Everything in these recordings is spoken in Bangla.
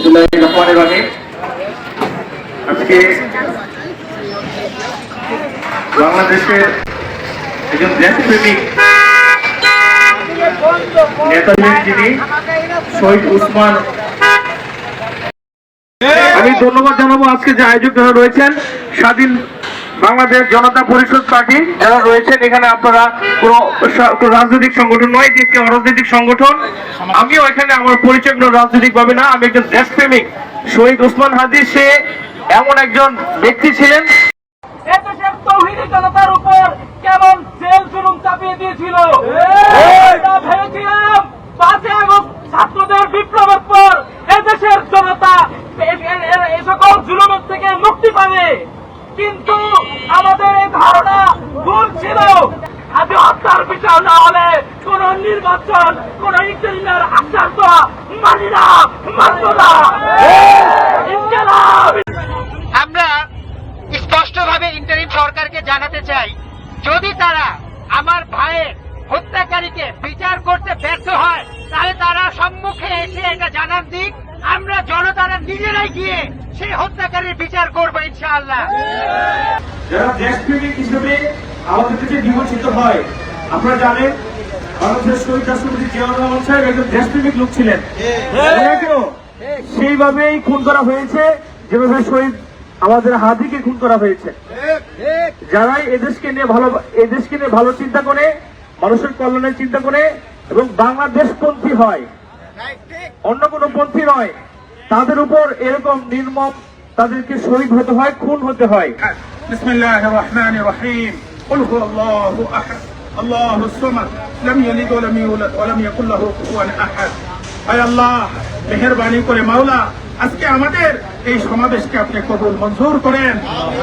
বিসমিল্লাহির রহমানির রহিম। আজকে বাংলাদেশের একজন দেশপ্রেমিক নেতা যিনি শহীদ উসমান, আমি ধন্যবাদ জানাবো আজকে যে আয়োজক যারা রয়েছেন, স্বাধীন বাংলাদেশ জনতা পরিষদ পার্টি যারা রয়েছেন এখানে। আপনারা কোনো রাজনৈতিক সংগঠন নয়, এটি একটি অরাজনৈতিক সংগঠন। আমিও এখানে আমার পরিচয় কোনো রাজনৈতিক ভাবে না, আমি একজন দেশপ্রেমিক। শহীদ উসমান হাদি সে এমন একজন ব্যক্তি ছিলেন, এদেশের তৌহিদি জনতার উপর কেমন জেল জুলুম চাপিয়ে দিয়েছিল। ভেবেছিলাম 5 আগস্ট ছাত্রদের বিপ্লবের পর এদেশের জনতা এ সকল জুলুমের থেকে মুক্তি পাবে, কিন্তু আমাদের এই ধারণা ভুল ছিল। আজ হত্যার বিচার না হলে কোন নির্বাচন, কোন ইন্টারিমের আশ্বাস দেওয়া মানি না, মানব না। আমরা স্পষ্টভাবে ইন্টারিম সরকারকে জানাতে চাই, যদি তারা আমার ভাইয়ের হত্যাকারীকে বিচার করতে ব্যর্থ হয় তাহলে তারা সম্মুখে এসে এটা জানান দিক। আমরা জনতারা নিজেরাই গিয়ে সেই হত্যাকারীর বিচার করবো ইনশাআল্লাহ। যারা দেশপ্রেমিক হিসেবে আমাদের কাছে বিবেচিত হয়, আপনারা জানেন বাংলাদেশের শহীদ রাষ্ট্রপতি জিয়াউর রহমান সাহেব একজন দেশপ্রেমিক লোক ছিলেন। সেইভাবেই খুন করা হয়েছে যেভাবে শহীদ আমাদের হাদিকে খুন করা হয়েছে। যারাই এদেশকে নিয়ে ভালো চিন্তা করে, মানুষের কল্যাণের চিন্তা করে এবং বাংলাদেশ পন্থী হয়, অন্য কোন পন্থী নয়, তাদের উপর এরকম নির্মম তাদেরকে শহীদ হতে হয়, খুন হতে হয়। বিসমিল্লাহির রহমানির রহিম। কুল হুয়াল্লাহু আহাদ, আল্লাহুস সামাদ, লাম ইয়ালিদ ওয়া লাম ইউলাদ ওয়া লাম ইয়াকুল লাহু কুফুয়ান আহাদ। আয় আল্লাহ, মেহেরবানি করে মাওলা আজকে আমাদের এই সমাবেশকে আপনি কবুল মঞ্জুর করেন।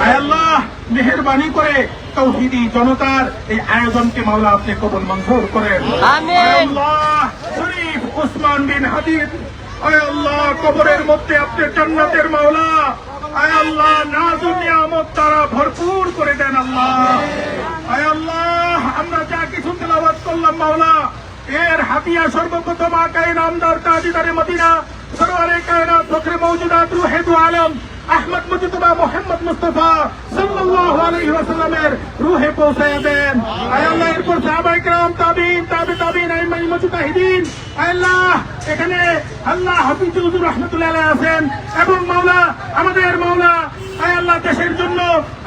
আয় আল্লাহ, মেহেরবানি করে তৌহিদি জনতার এই আয়োজনকে মাওলা আপনি কবুল মঞ্জুর করেন। আমিন। আল্লাহ, শরীফ উসমান বিন হাদি, আয় আল্লাহ, কবরের মধ্যে আপনি জান্নাতের মাওলা, আয় আল্লাহ, নাজু নিয়ামত দ্বারা ভরপুর করে দেন আল্লাহ। আয় আল্লাহ, আমরা যা কিছু তেলাওয়াত করলাম মাওলা, এর হাতিয়া সর্বপ্রথম আকায়ে নামদার তাজদারে মদিনা সরওয়ারে কায়নাত ফখরে মওজুদাত রূহে দু আলম আহমদ মুজতবা মোহাম্মদ মুস্তাফা সাল্লাল্লাহু আলাইহি ওয়াসাল্লামের রূহে পৌঁছায় দেন। আয় আল্লাহ, এরপর সাহাবায়ে কেরাম, তাবিঈন, তাবিঈন, আইম্মায়ে মুজতাহিদিন, আয় আল্লাহ, এখানে আল্লাহ হাফিজ হুজুর রাহমাতুল্লাহি আলাইহি আছেন এবং মাওলা আমাদের মাওলা আয় আল্লাহ দেশের জন্য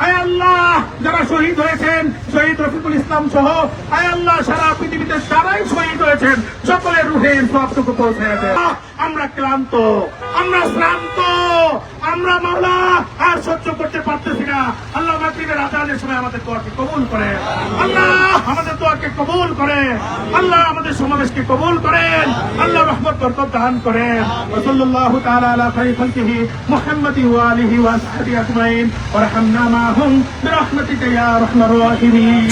আয় আল্লাহ যারা শহীদ হয়েছেন, শহীদ রফিকুল ইসলাম সহ আয় আল্লাহ সারা পৃথিবীতে যারাই শহীদ হয়েছেন সকলের রুহের সবটুকু পৌঁছে দেন। আমরা ক্লান্ত, আমরা শ্রান্ত, আমরা মাওলা আর সহ্য করতে পারতেছি না। আল্লাহ মাগরিবের আযানের সময় আমাদের দোয়াকে কবুল করে, আল্লাহ আমাদের দোয়াকে কবুল করে, আল্লাহ আমাদের সমাবেশকে কবুল করেন, আল্লাহ রহমত বরকত দান করেন। সাল্লাল্লাহু তাআলা আলা খায়রি খালকিহি মুহাম্মাদি ওয়া আলিহি ওয়া আসহাবিহি আজমাইন ওয়া রাহমনা মাহুম বিরহমাতিকা ইয়া আরহামার রাহিমিন।